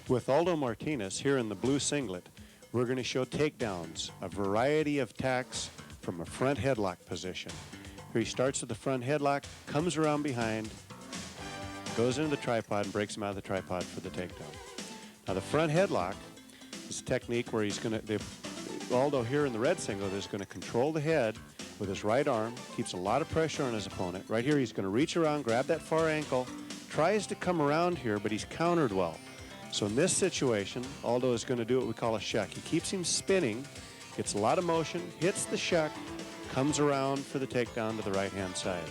With Aldo Martinez here in the blue singlet, we're going to show takedowns, a variety of attacks from a front headlock position. Here he starts with the front headlock, comes around behind, goes into the tripod and breaks him out of the tripod for the takedown. Now the front headlock is a technique where he's going to, Aldo here in the red singlet is going to control the head with his right arm, keeps a lot of pressure on his opponent. Right here he's going to reach around, grab that far ankle, tries to come around here, but he's countered well. So in this situation, Aldo is going to do what we call a shuck. He keeps him spinning, gets a lot of motion, hits the shuck, comes around for the takedown to the right-hand side.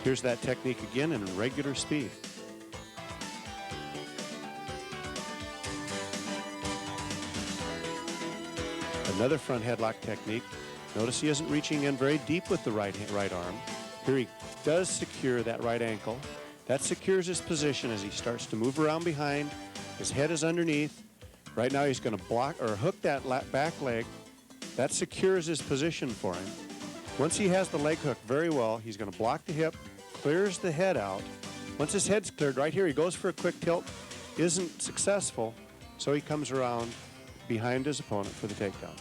Here's that technique again in regular speed. Another front headlock technique. Notice he isn't reaching in very deep with the right arm. Here he does secure that right ankle. That secures his position as he starts to move around behind. His head is underneath. Right now he's going to block or hook that back leg. That secures his position for him. Once he has the leg hooked very well, he's going to block the hip, clears the head out. Once his head's cleared, right here he goes for a quick tilt, isn't successful, so he comes around behind his opponent for the takedown.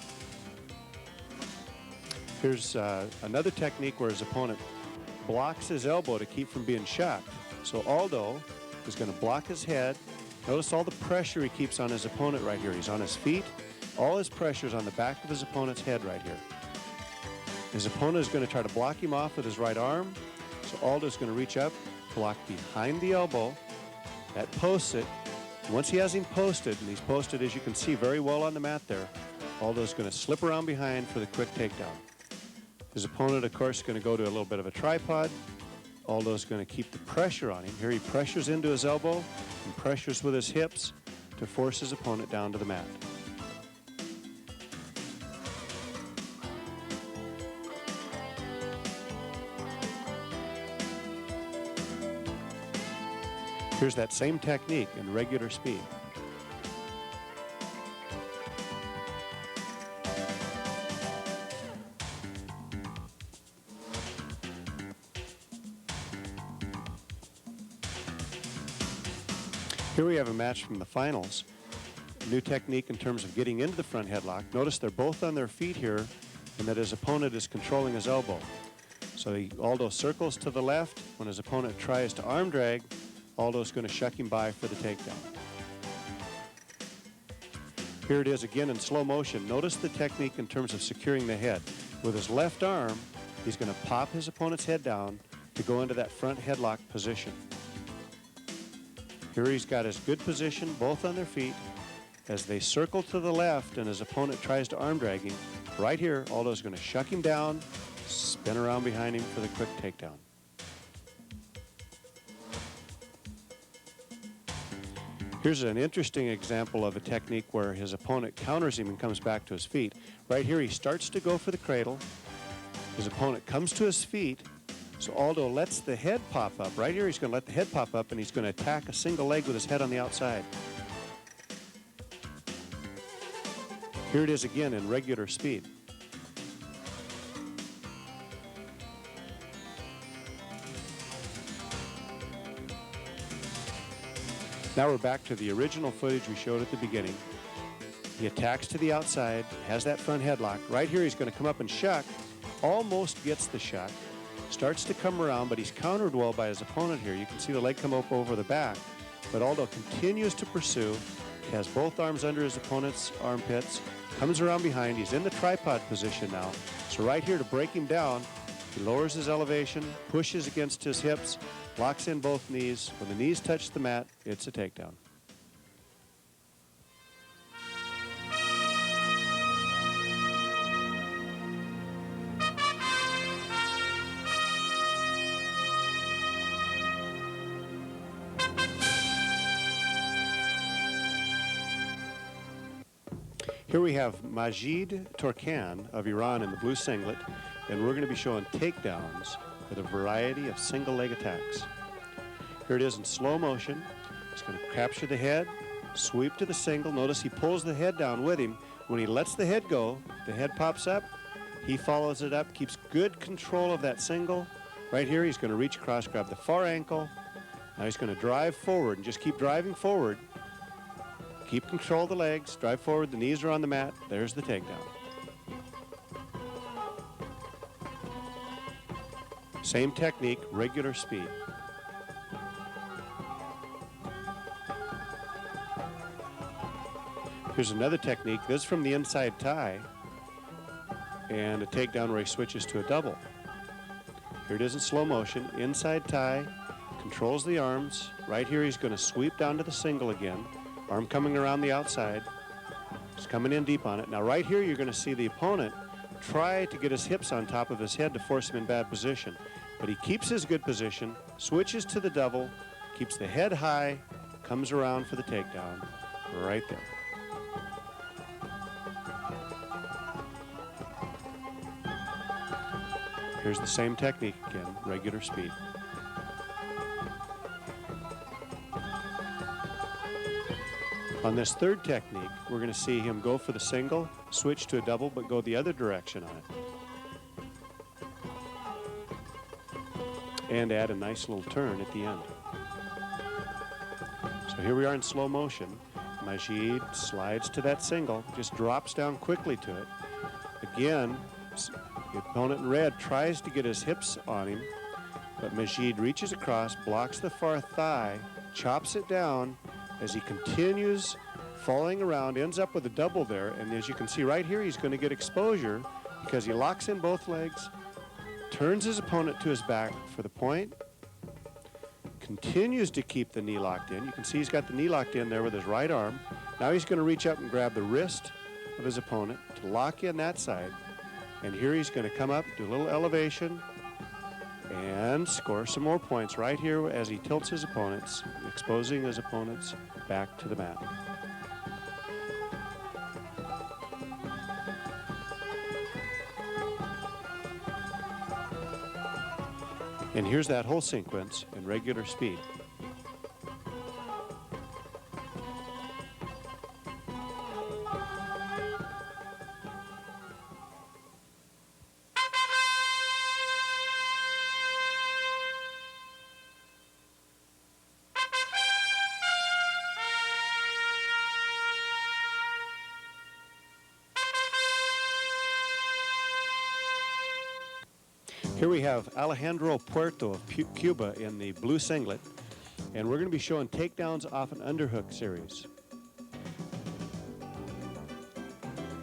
Here's another technique where his opponent blocks his elbow to keep from being shot. So Aldo is going to block his head. Notice all the pressure he keeps on his opponent right here. He's on his feet. All his pressure is on the back of his opponent's head right here. His opponent is going to try to block him off with his right arm. So Aldo is going to reach up, block behind the elbow. That posts it. Once he has him posted, and he's posted, as you can see, very well on the mat there, Aldo is going to slip around behind for the quick takedown. His opponent, of course, is going to go to a little bit of a tripod. Aldo's going to keep the pressure on him. Here he pressures into his elbow and pressures with his hips to force his opponent down to the mat. Here's that same technique in regular speed. Here we have a match from the finals. New technique in terms of getting into the front headlock. Notice they're both on their feet here and that his opponent is controlling his elbow. So Aldo circles to the left. When his opponent tries to arm drag, Aldo's going to shuck him by for the takedown. Here it is again in slow motion. Notice the technique in terms of securing the head. With his left arm, he's going to pop his opponent's head down to go into that front headlock position. Here he's got his good position, both on their feet. As they circle to the left and his opponent tries to arm drag him, right here, Aldo's going to shuck him down, spin around behind him for the quick takedown. Here's an interesting example of a technique where his opponent counters him and comes back to his feet. Right here, he starts to go for the cradle. His opponent comes to his feet. So Aldo lets the head pop up. Right here, he's going to let the head pop up, and he's going to attack a single leg with his head on the outside. Here it is again in regular speed. Now we're back to the original footage we showed at the beginning. He attacks to the outside, has that front headlock. Right here, he's going to come up and shuck. Almost gets the shuck. Starts to come around, but he's countered well by his opponent here. You can see the leg come up over the back. But Aldo continues to pursue. He has both arms under his opponent's armpits. Comes around behind. He's in the tripod position now. So right here to break him down, he lowers his elevation, pushes against his hips, locks in both knees. When the knees touch the mat, it's a takedown. Here we have Majed Tourcan of Iran in the blue singlet, and we're going to be showing takedowns with a variety of single leg attacks. Here it is in slow motion. He's going to capture the head, sweep to the single. Notice he pulls the head down with him. When he lets the head go, the head pops up. He follows it up, keeps good control of that single. Right here, he's going to reach across, grab the far ankle, Now he's going to drive forward and just keep driving forward. Keep control of the legs, drive forward, the knees are on the mat. There's the takedown. Same technique, regular speed. Here's another technique. This is from the inside tie, and a takedown where he switches to a double. Here it is in slow motion. Inside tie, controls the arms. Right here he's going to sweep down to the single again. Arm coming around the outside. He's coming in deep on it. Now right here you're going to see the opponent try to get his hips on top of his head to force him in bad position. But he keeps his good position, switches to the double, keeps the head high, comes around for the takedown right there. Here's the same technique again, regular speed. On this third technique, we're going to see him go for the single, switch to a double, but go the other direction on it. And add a nice little turn at the end. So here we are in slow motion. Majed slides to that single, just drops down quickly to it. Again, the opponent in red tries to get his hips on him, but Majed reaches across, blocks the far thigh, chops it down as he continues falling around, ends up with a double there, and as you can see right here, he's going to get exposure because he locks in both legs, turns his opponent to his back for the point, continues to keep the knee locked in. You can see he's got the knee locked in there with his right arm. Now he's going to reach up and grab the wrist of his opponent to lock in that side. And here he's going to come up, do a little elevation, and score some more points right here as he tilts his opponents, exposing his opponents back to the mat. And here's that whole sequence in regular speed. Here we have Alejandro Puerto of Cuba in the blue singlet, and we're going to be showing takedowns off an underhook series.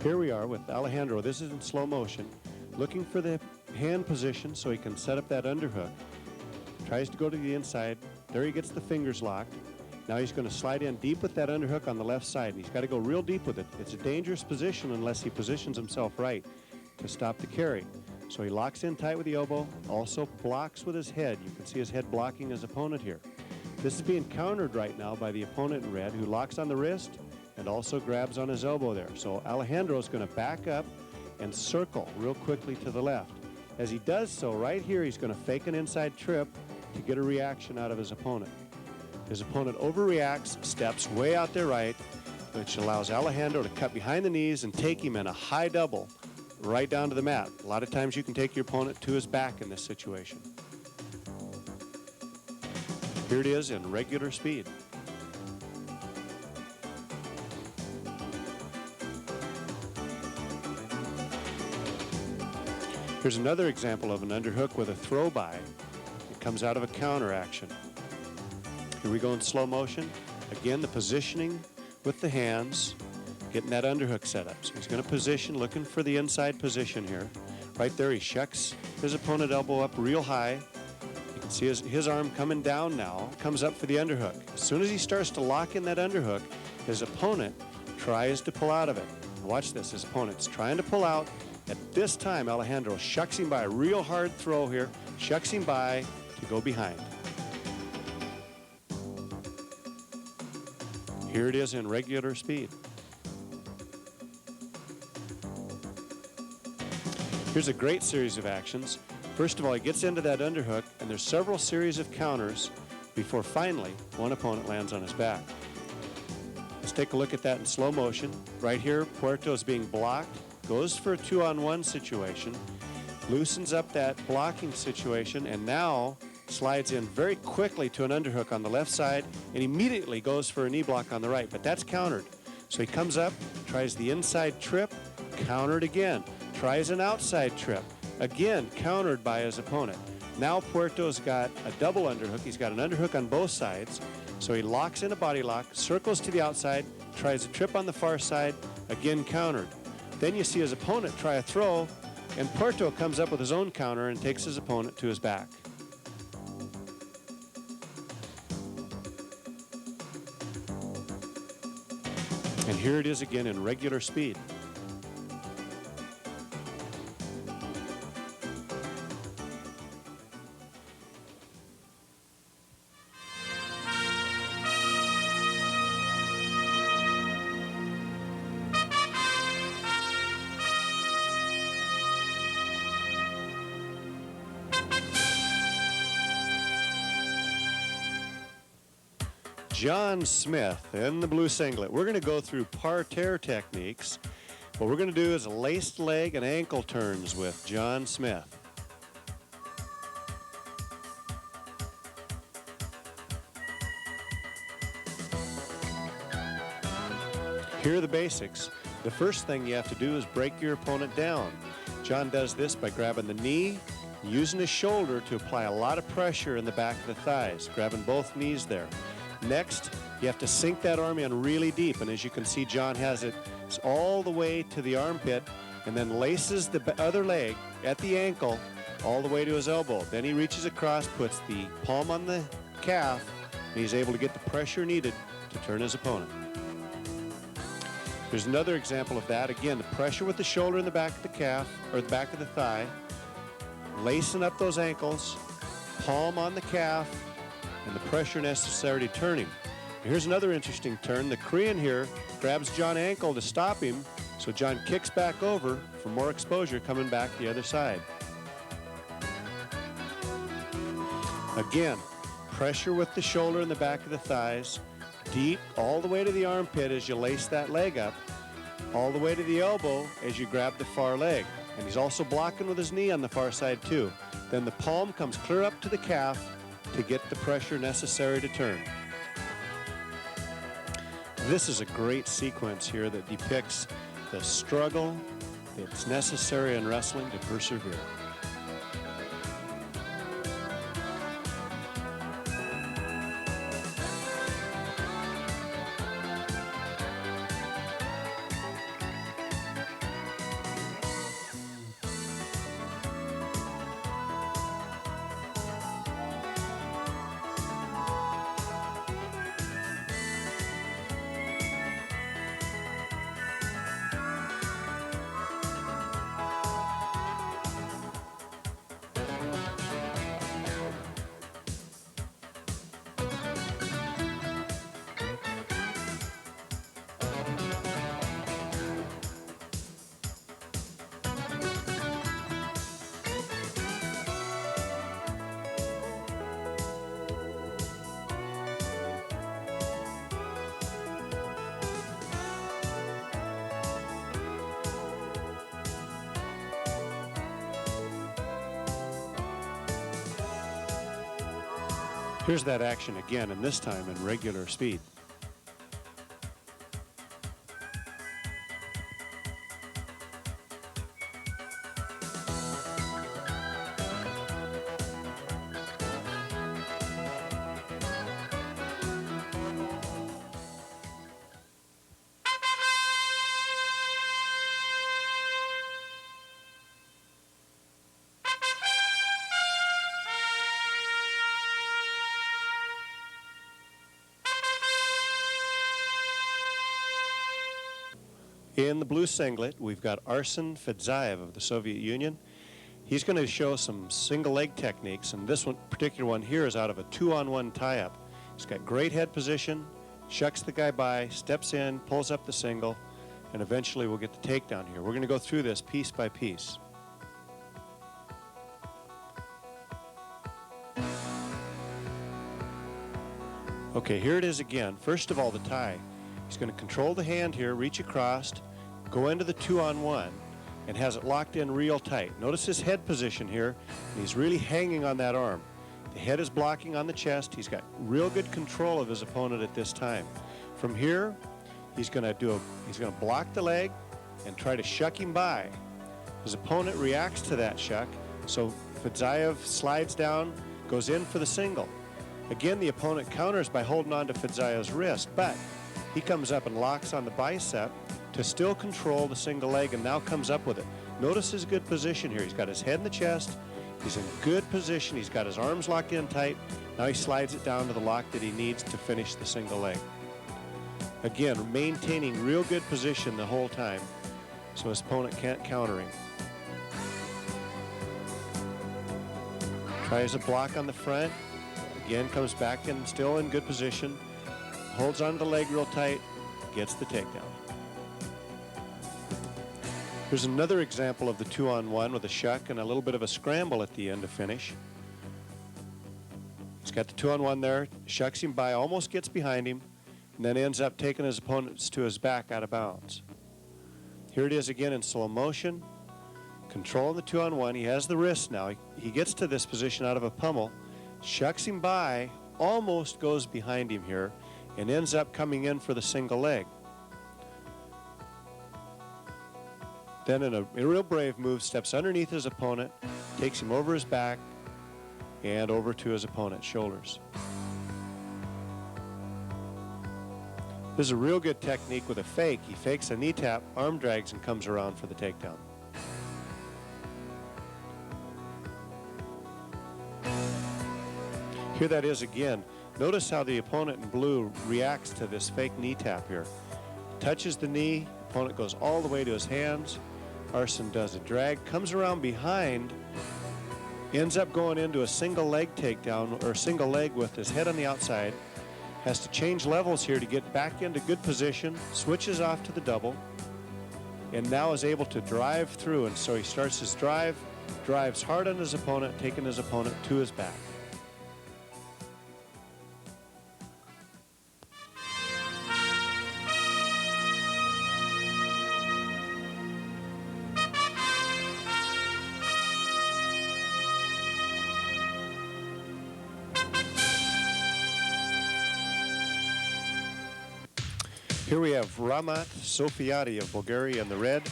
Here we are with Alejandro. This is in slow motion, looking for the hand position so he can set up that underhook. Tries to go to the inside. There he gets the fingers locked. Now he's going to slide in deep with that underhook on the left side, and he's got to go real deep with it. It's a dangerous position unless he positions himself right to stop the carry. So he locks in tight with the elbow, also blocks with his head. You can see his head blocking his opponent here. This is being countered right now by the opponent in red, who locks on the wrist and also grabs on his elbow there. So Alejandro is going to back up and circle real quickly to the left. As he does so, right here, he's going to fake an inside trip to get a reaction out of his opponent. His opponent overreacts, steps way out there right, which allows Alejandro to cut behind the knees and take him in a high double right down to the mat. A lot of times you can take your opponent to his back in this situation. Here it is in regular speed. Here's another example of an underhook with a throw by. It comes out of a counter action. Here we go in slow motion. Again, the positioning with the hands, getting that underhook set up. So he's going to position, looking for the inside position here. Right there, he shucks his opponent elbow up real high. You can see his arm coming down now, comes up for the underhook. As soon as he starts to lock in that underhook, his opponent tries to pull out of it. Watch this, his opponent's trying to pull out. At this time, Alejandro shucks him by a real hard throw here, shucks him by to go behind. Here it is in regular speed. Here's a great series of actions. First of all, he gets into that underhook, and there's several series of counters before finally one opponent lands on his back. Let's take a look at that in slow motion. Right here, Puerto is being blocked, goes for a 2-on-1 situation, loosens up that blocking situation, and now slides in very quickly to an underhook on the left side, and immediately goes for a knee block on the right, but that's countered. So he comes up, tries the inside trip, countered again, tries an outside trip, again countered by his opponent. Now Puerto's got a double underhook. He's got an underhook on both sides, so he locks in a body lock, circles to the outside, tries a trip on the far side, again countered. Then you see his opponent try a throw, and Puerto comes up with his own counter and takes his opponent to his back. And here it is again in regular speed. John Smith in the blue singlet. We're going to go through parterre techniques. What we're going to do is laced leg and ankle turns with John Smith. Here are the basics. The first thing you have to do is break your opponent down. John does this by grabbing the knee, using his shoulder to apply a lot of pressure in the back of the thighs, grabbing both knees there. Next, you have to sink that arm in really deep, and as you can see, John has it all the way to the armpit and then laces the other leg at the ankle all the way to his elbow. Then he reaches across, puts the palm on the calf, and he's able to get the pressure needed to turn his opponent. Here's another example of that. Again, the pressure with the shoulder in the back of the calf, or the back of the thigh, lacing up those ankles, palm on the calf, and the pressure necessary to turn him. Here's another interesting turn. The Korean here grabs John's ankle to stop him, so John kicks back over for more exposure coming back the other side. Again, pressure with the shoulder and the back of the thighs, deep all the way to the armpit as you lace that leg up, all the way to the elbow as you grab the far leg. And he's also blocking with his knee on the far side too. Then the palm comes clear up to the calf to get the pressure necessary to turn. This is a great sequence here that depicts the struggle that's necessary in wrestling to persevere. Here's that action again, and this time in regular speed. In the blue singlet, we've got Arsen Fedorov of the Soviet Union. He's going to show some single leg techniques, and this particular one here is out of a 2-on-1 tie-up. He's got great head position, shucks the guy by, steps in, pulls up the single, and eventually we'll get the takedown here. We're going to go through this piece by piece. Okay, here it is again. First of all, the tie. He's going to control the hand here, reach across, go into the 2-on-1, and has it locked in real tight. Notice his head position here. He's really hanging on that arm. The head is blocking on the chest. He's got real good control of his opponent at this time. From here, he's going to block the leg and try to shuck him by. His opponent reacts to that shuck, so Fedzayev slides down, goes in for the single. Again, the opponent counters by holding on to Fedzayev's wrist, but he comes up and locks on the bicep to still control the single leg, and now comes up with it. Notice his good position here. He's got his head in the chest. He's in good position. He's got his arms locked in tight. Now he slides it down to the lock that he needs to finish the single leg. Again, maintaining real good position the whole time, so his opponent can't counter him. Tries a block on the front. Again, comes back in, still in good position. Holds onto the leg real tight, gets the takedown. Here's another example of the 2-on-1 with a shuck and a little bit of a scramble at the end to finish. He's got the 2-on-1 there, shucks him by, almost gets behind him, and then ends up taking his opponents to his back out of bounds. Here it is again in slow motion, controlling the 2-on-1. He has the wrist now. He gets to this position out of a pummel, shucks him by, almost goes behind him here, and ends up coming in for the single leg. Then in a real brave move, steps underneath his opponent, takes him over his back and over to his opponent's shoulders. This is a real good technique with a fake. He fakes a knee tap, arm drags, and comes around for the takedown. Here that is again. Notice how the opponent in blue reacts to this fake knee tap here. Touches the knee, opponent goes all the way to his hands. Arsen does a drag, comes around behind, ends up going into a single leg takedown, or single leg with his head on the outside. Has to change levels here to get back into good position, switches off to the double, and now is able to drive through. And so he starts his drive, drives hard on his opponent, taking his opponent to his back. Here we have Ramat Sofiati of Bulgaria in the red.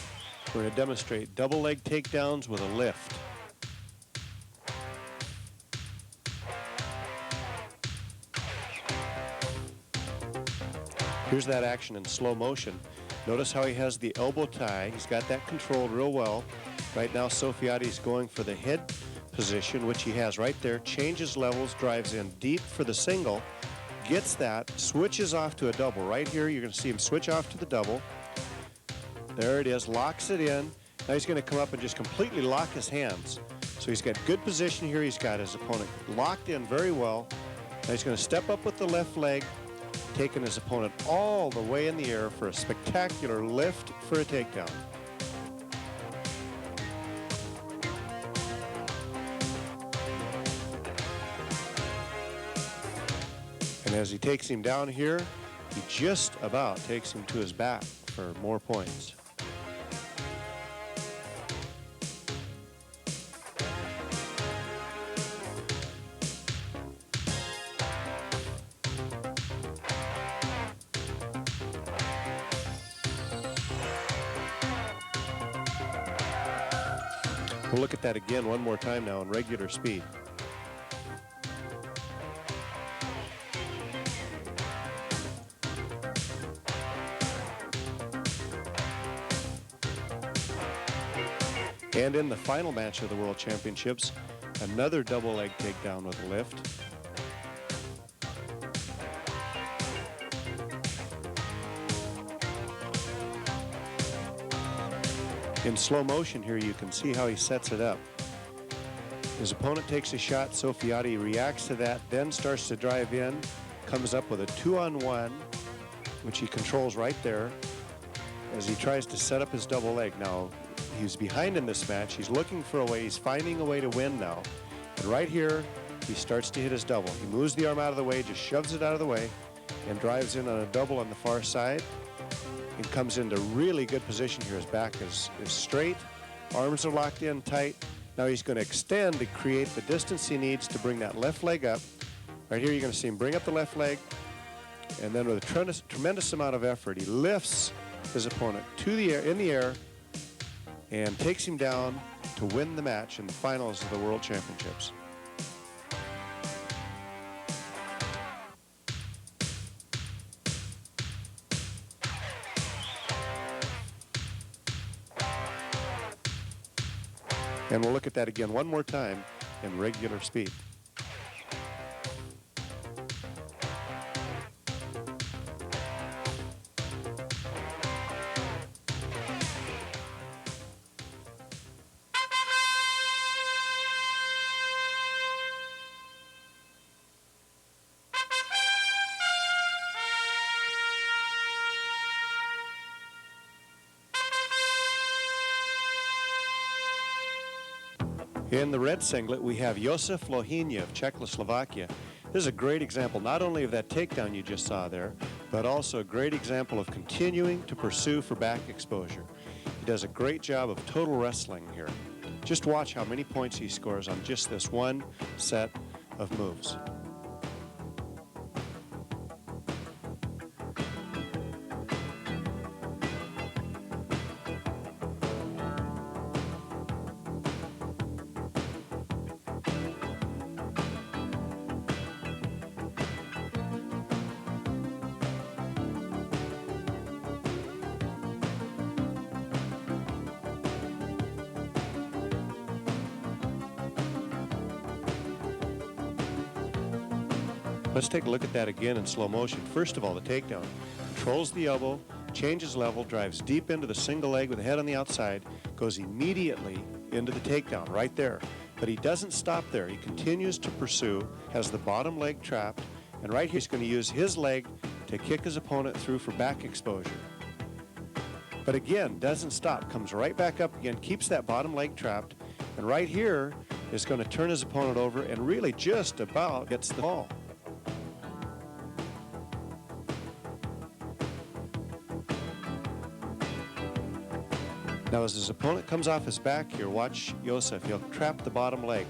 We're going to demonstrate double leg takedowns with a lift. Here's that action in slow motion. Notice how he has the elbow tie. He's got that controlled real well. Right now Sofiati's going for the head position, which he has right there. Changes levels, drives in deep for the single. Gets that, switches off to a double. Right here, you're going to see him switch off to the double. There it is, locks it in. Now he's going to come up and just completely lock his hands. So he's got good position here. He's got his opponent locked in very well. Now he's going to step up with the left leg, taking his opponent all the way in the air for a spectacular lift for a takedown. And as he takes him down here, he just about takes him to his back for more points. We'll look at that again one more time now in regular speed. And in the final match of the World Championships, another double leg takedown with a lift. In slow motion here, you can see how he sets it up. His opponent takes a shot, Sofiati reacts to that, then starts to drive in, comes up with a 2-on-1, which he controls right there as he tries to set up his double leg. Now, he's behind in this match. He's looking for a way. He's finding a way to win now. And right here, he starts to hit his double. He moves the arm out of the way, just shoves it out of the way, and drives in on a double on the far side. And comes into really good position here. His back is straight, arms are locked in tight, Now he's going to extend to create the distance he needs to bring that left leg up. Right here you're going to see him bring up the left leg, and then with a tremendous amount of effort, he lifts his opponent to the air, in the air, and takes him down to win the match in the finals of the World Championships. And we'll look at that again one more time in regular speed. In the red singlet, we have Josef Lohina of Czechoslovakia. This is a great example not only of that takedown you just saw there, but also a great example of continuing to pursue for back exposure. He does a great job of total wrestling here. Just watch how many points he scores on just this one set of moves. Let's take a look at that again in slow motion. First of all, the takedown. Controls the elbow, changes level, drives deep into the single leg with the head on the outside, goes immediately into the takedown right there. But he doesn't stop there. He continues to pursue, has the bottom leg trapped, and right here he's going to use his leg to kick his opponent through for back exposure. But again, doesn't stop, comes right back up again, keeps that bottom leg trapped, and right here is going to turn his opponent over and really just about gets the ball. Now as his opponent comes off his back here, watch Josef, he'll trap the bottom leg.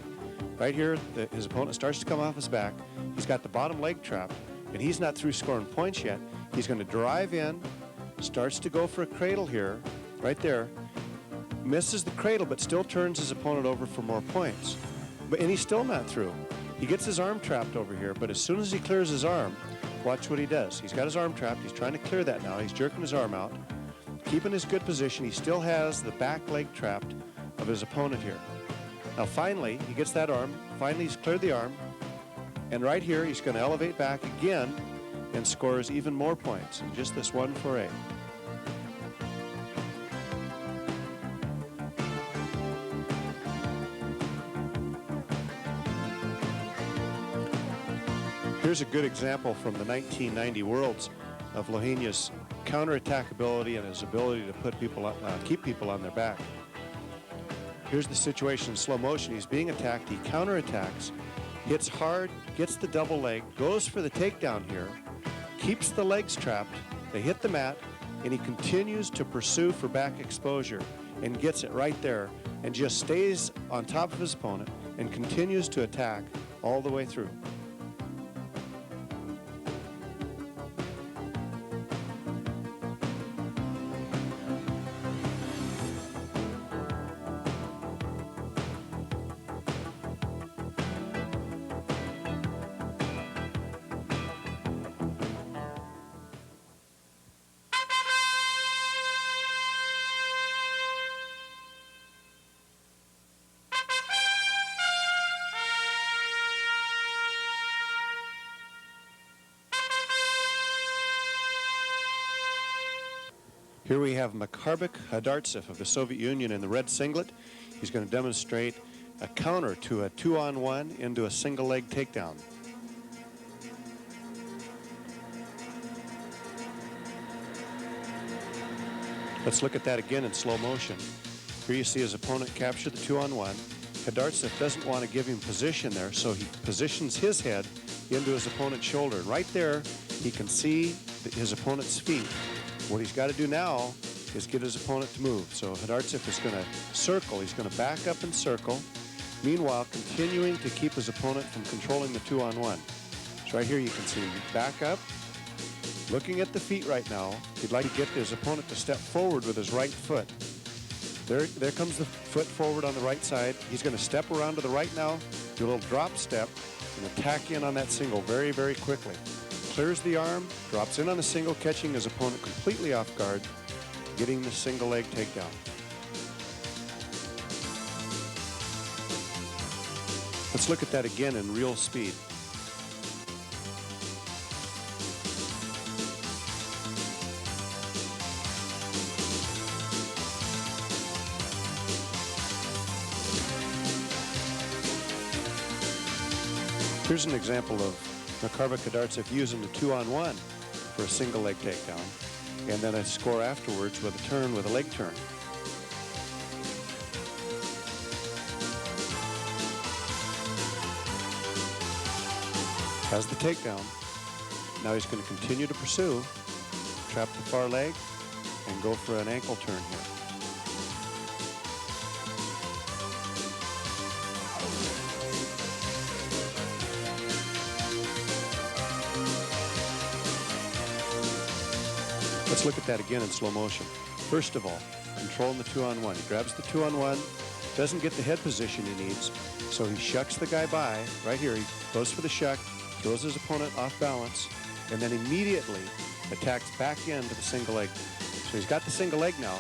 Right here, his opponent starts to come off his back. He's got the bottom leg trapped, and he's not through scoring points yet. He's going to drive in, starts to go for a cradle here, right there. Misses the cradle, but still turns his opponent over for more points. And he's still not through. He gets his arm trapped over here, but as soon as he clears his arm, watch what he does. He's got his arm trapped. He's trying to clear that now. He's jerking his arm out. Keeping his good position, he still has the back leg trapped of his opponent here. Now finally, he gets that arm, finally he's cleared the arm, and right here he's going to elevate back again and scores even more points in just this one foray. Here's a good example from the 1990 Worlds of Lohina's counterattack ability and his ability to put people, keep people on their back. Here's the situation in slow motion. He's being attacked. He counterattacks, hits hard, gets the double leg, goes for the takedown here, keeps the legs trapped. They hit the mat, and he continues to pursue for back exposure and gets it right there and just stays on top of his opponent and continues to attack all the way through. Here we have Majed Tourcan of the Soviet Union in the red singlet. He's going to demonstrate a counter to a 2-on-1 into a single leg takedown. Let's look at that again in slow motion. Here you see his opponent capture the 2-on-1. Tourcan doesn't want to give him position there, so he positions his head into his opponent's shoulder. Right there, he can see his opponent's feet. What he's got to do now is get his opponent to move. So Fedorov is going to circle. He's going to back up and circle. Meanwhile, continuing to keep his opponent from controlling the 2-on-1. So right here you can see back up, looking at the feet right now. He'd like to get his opponent to step forward with his right foot. There comes the foot forward on the right side. He's going to step around to the right now, do a little drop step, and attack in on that single very, very quickly. Clears the arm, drops in on the single, catching his opponent completely off guard, getting the single leg takedown. Let's look at that again in real speed. Here's an example of Fedorov using the 2-on-1 for a single leg takedown, and then a score afterwards with a turn, with a leg turn. Has the takedown. Now he's going to continue to pursue, trap the far leg, and go for an ankle turn here. Let's look at that again in slow motion. First of all, controlling the 2-on-1. He grabs the 2-on-1, doesn't get the head position he needs, so he shucks the guy by. Right here, he goes for the shuck, throws his opponent off balance, and then immediately attacks back into the single leg. So he's got the single leg now.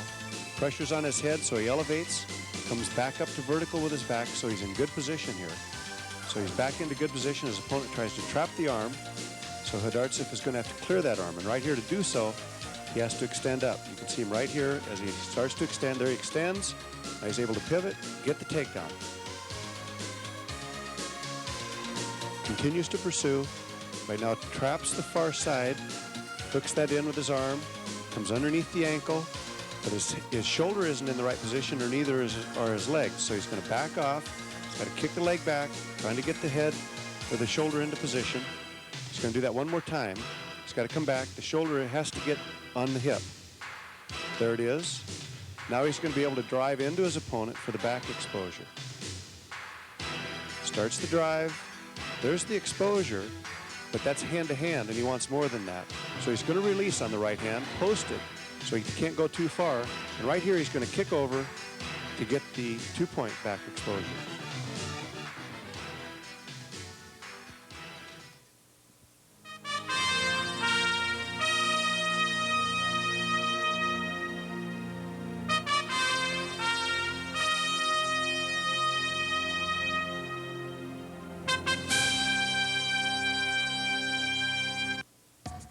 Pressure's on his head, so he elevates, comes back up to vertical with his back, so he's in good position here. So he's back into good position. His opponent tries to trap the arm, so Fedorov is going to have to clear that arm. And right here, to do so, he has to extend up. You can see him right here as he starts to extend. There he extends. Now he's able to pivot, get the takedown. Continues to pursue. Right now traps the far side, hooks that in with his arm, comes underneath the ankle, but his shoulder isn't in the right position, or neither are his legs. So he's going to back off. He's got to kick the leg back, trying to get the head or the shoulder into position. He's going to do that one more time. He's got to come back. The shoulder has to get on the hip. There it is. Now he's going to be able to drive into his opponent for the back exposure. Starts the drive. There's the exposure, but that's hand-to-hand, and he wants more than that. So he's going to release on the right hand, post it, so he can't go too far. And right here, he's going to kick over to get the two-point back exposure.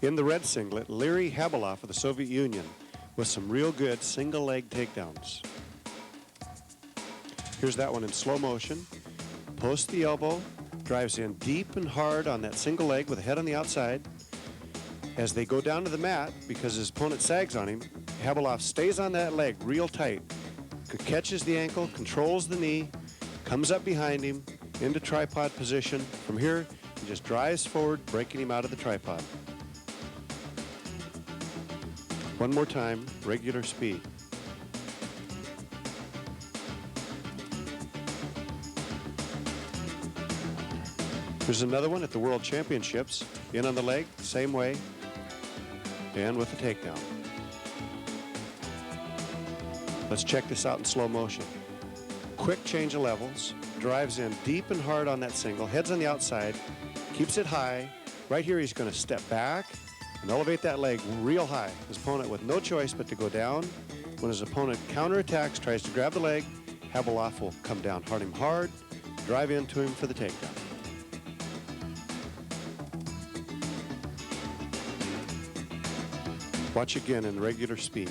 In the red singlet, Larry Habeloff of the Soviet Union with some real good single leg takedowns. Here's that one in slow motion. Posts the elbow, drives in deep and hard on that single leg with the head on the outside. As they go down to the mat, because his opponent sags on him, Habeloff stays on that leg real tight, catches the ankle, controls the knee, comes up behind him into tripod position. From here, he just drives forward, breaking him out of the tripod. One more time, regular speed. There's another one at the World Championships. In on the leg, same way, and with the takedown. Let's check this out in slow motion. Quick change of levels, drives in deep and hard on that single, heads on the outside, keeps it high. Right here, he's going to step back and elevate that leg real high. His opponent with no choice but to go down. When his opponent counterattacks, tries to grab the leg, Habeloff will come down hard, drive into him for the takedown. Watch again in regular speed.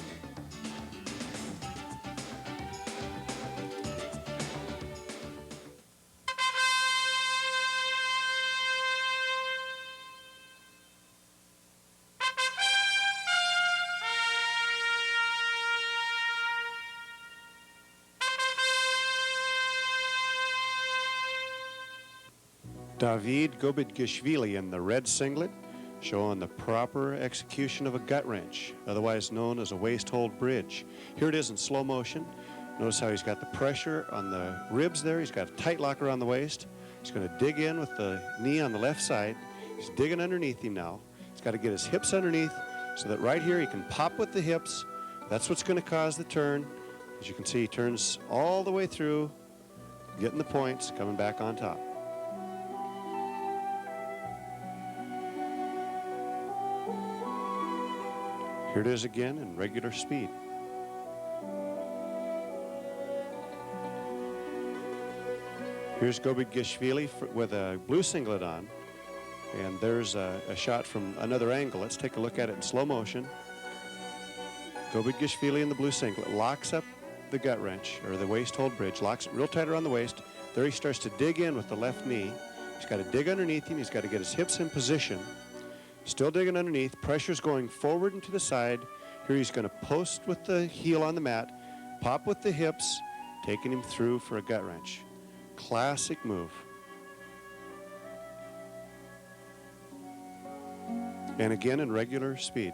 David Gobidgishvili in the red singlet showing the proper execution of a gut wrench, otherwise known as a waist hold bridge. Here it is in slow motion. Notice how he's got the pressure on the ribs there. He's got a tight lock around the waist. He's going to dig in with the knee on the left side. He's digging underneath him now. He's got to get his hips underneath so that right here he can pop with the hips. That's what's going to cause the turn. As you can see, he turns all the way through, getting the points, coming back on top. Here it is again in regular speed. Here's Gobigishvili with a blue singlet on. And there's a shot from another angle. Let's take a look at it in slow motion. Gobigishvili in the blue singlet locks up the gut wrench, or the waist hold bridge, locks it real tight around the waist. There he starts to dig in with the left knee. He's got to dig underneath him. He's got to get his hips in position. Still digging underneath. Pressure's going forward and to the side. Here he's going to post with the heel on the mat, pop with the hips, taking him through for a gut wrench. Classic move. And again in regular speed.